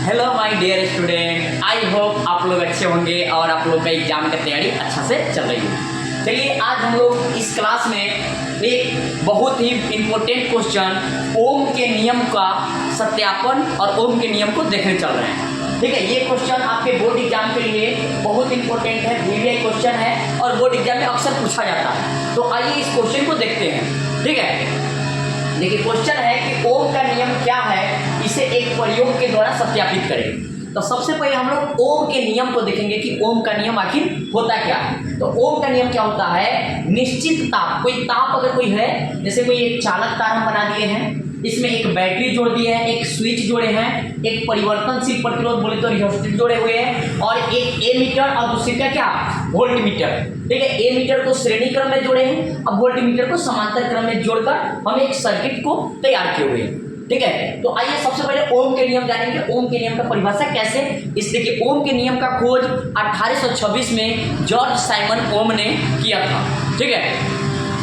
Hello my dear student, I hope आप लोग अच्छे होंगे और आप लोग का एग्जाम की तैयारी अच्छा से चल रही है। चलिए आज हम लोग इस क्लास में एक बहुत ही इम्पोर्टेंट क्वेश्चन ओम के नियम का सत्यापन और ओम के नियम को देखने चल रहे हैं। ठीक है, ये क्वेश्चन आपके बोर्ड एग्जाम के लिए बहुत इंपॉर्टेंट है, वीवीआई क्वेश्चन है और बोर्ड एग्जाम में अक्सर पूछा जाता है। तो आइए इस क्वेश्चन को देखते हैं। ठीक है, देखिए क्वेश्चन है कि ओम का नियम क्या है, इसे एक प्रयोग के द्वारा सत्यापित करें। तो सबसे पहले हम लोग ओम के नियम को देखेंगे कि ओम का नियम आखिर होता क्या है। तो ओम का नियम क्या होता है, निश्चित ताप, कोई ताप अगर कोई है, जैसे कोई एक चालक तार हम बना दिए हैं, इसमें एक बैटरी जोड़ दिए हैं, एक स्विच जोड़े हैं, एक परिवर्तनशील प्रतिरोध बोले तो रेजिस्टेंस जोड़े हुए हैं और एक एमीटर और दूसरे का क्या वोल्ट मीटर। ठीक है, एमीटर को श्रेणी क्रम में जोड़े हैं, अब वोल्ट मीटर को समांतर क्रम में जोड़कर हम एक सर्किट को तैयार किए हुए हैं। ठीक है, तो आइए सबसे पहले ओम के नियम जानेंगे। ओम के नियम का परिभाषा कैसे, इसलिए कि ओम के नियम का खोज 1826 में जॉर्ज साइमन ओम ने किया था। ठीक है,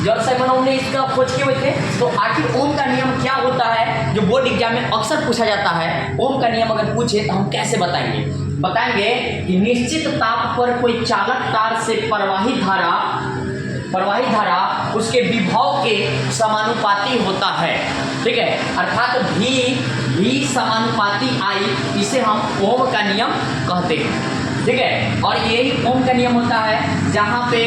जॉर्ज साइमन ओम ने इसका खोज किए हुए थे। तो आखिर ओम का नियम क्या होता है, जो बोर्ड एग्जाम में अक्सर पूछा जाता है। ओम का नियम अगर पूछे तो हम कैसे बताएंगे कि निश्चित ताप पर कोई चालक तार से प्रवाही धारा उसके विभव के समानुपाती होता है। ठीक है, अर्थात भी समानुपाती आई, इसे हम ओम का नियम कहते हैं। ठीक है, और यही ओम का नियम होता है जहाँ पे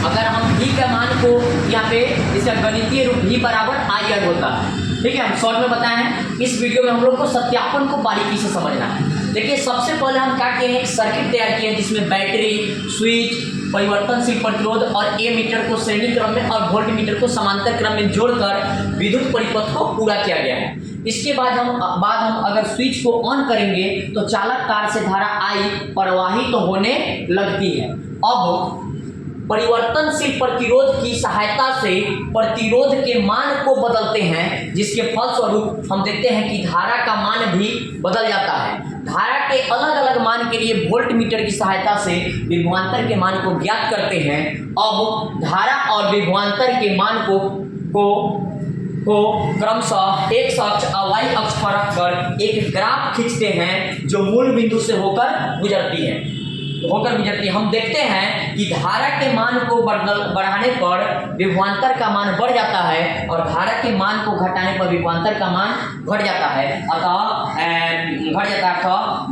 अगर हम भी का मान को यहाँ पे इसका गणितीय रूप भी बराबर आई होता है। ठीक है, हम शॉर्ट में बताए हैं। इस वीडियो में हम लोग को सत्यापन को बारीकी से समझना है। देखिए सबसे पहले हम क्या किए हैं, एक सर्किट तैयार किए हैं जिसमें बैटरी, स्विच, परिवर्तनशील प्रतिरोध और ए मीटर को श्रेणी क्रम में और वोल्ट मीटर को समांतर क्रम में जोड़कर विद्युत परिपथ को पूरा किया गया है। इसके बाद हम अगर स्विच को ऑन करेंगे तो चालक तार से धारा आई प्रवाहित तो होने लगती है। अब परिवर्तनशील प्रतिरोध की सहायता से प्रतिरोध के मान को बदलते हैं, जिसके फलस्वरूप हम देखते हैं कि धारा का मान भी बदल जाता है। धारा के अलग अलग मान के लिए वोल्ट मीटर की सहायता से विभवांतर के मान को ज्ञात करते हैं। अब धारा और विभवांतर के मान को क्रमशः एक्स अक्ष और वाई अक्ष पर रखकर एक ग्राफ खींचते हैं जो मूल बिंदु से होकर गुजरती है। हम देखते हैं कि धारा के मान को बढ़ाने पर विभवांतर का मान बढ़ जाता है और धारा के मान को घटाने पर विभवांतर का मान घट जाता है। अतः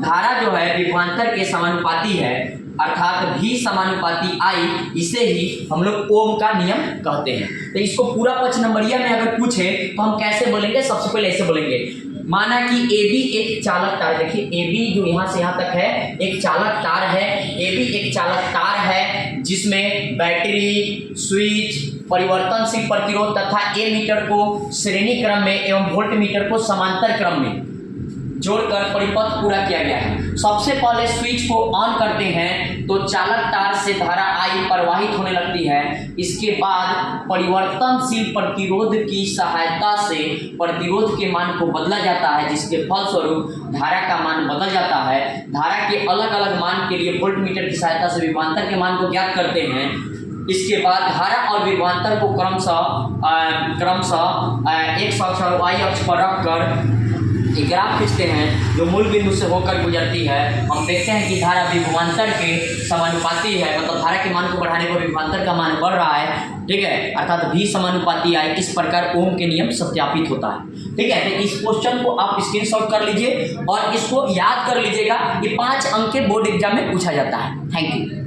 धारा जो है विभवांतर के समानुपाती है, अर्थात भी समानुपाती आई, इसे ही हम लोग ओम का नियम कहते हैं। तो इसको पूरा 5 नंबरिया में अगर पूछे तो हम कैसे बोलेंगे, सबसे पहले ऐसे बोलेंगे, माना कि AB एक चालक तार, देखिए AB जो यहाँ से यहाँ तक है एक चालक तार है। AB एक चालक तार है जिसमें बैटरी, स्विच, परिवर्तनशील प्रतिरोध तथा ए मीटर को श्रेणी क्रम में एवं वोल्ट मीटर को समांतर क्रम में जोड़कर परिपथ पूरा किया गया है। सबसे पहले स्विच को ऑन करते हैं तो चालक तार से धारा आई प्रवाहित होने लगती है। इसके बाद परिवर्तनशील प्रतिरोध की सहायता से प्रतिरोध के मान को बदला जाता है, जिसके फलस्वरूप धारा का मान बदल जाता है। धारा के अलग अलग मान के लिए वोल्ट मीटर की सहायता से विभवांतर के मान को ज्ञात करते हैं। इसके बाद धारा और विभवांतर को क्रमशः एक्स अक्ष और वाई अक्ष पर रखकर एक ग्राफ खींचते हैं जो मूल बिंदु से होकर गुजरती है। हम देखते हैं कि धारा विभवांतर के समानुपाती है, मतलब धारा के मान को बढ़ाने पर विभवांतर का मान बढ़ रहा है। ठीक है, अर्थात भी समानुपाती आए। इस प्रकार ओम के नियम सत्यापित होता है। ठीक है, तो इस क्वेश्चन को आप स्क्रीनशॉट कर लीजिए और इसको याद कर लीजिएगा। ये 5 अंक के बोर्ड एग्जाम में पूछा जाता है। Thank you.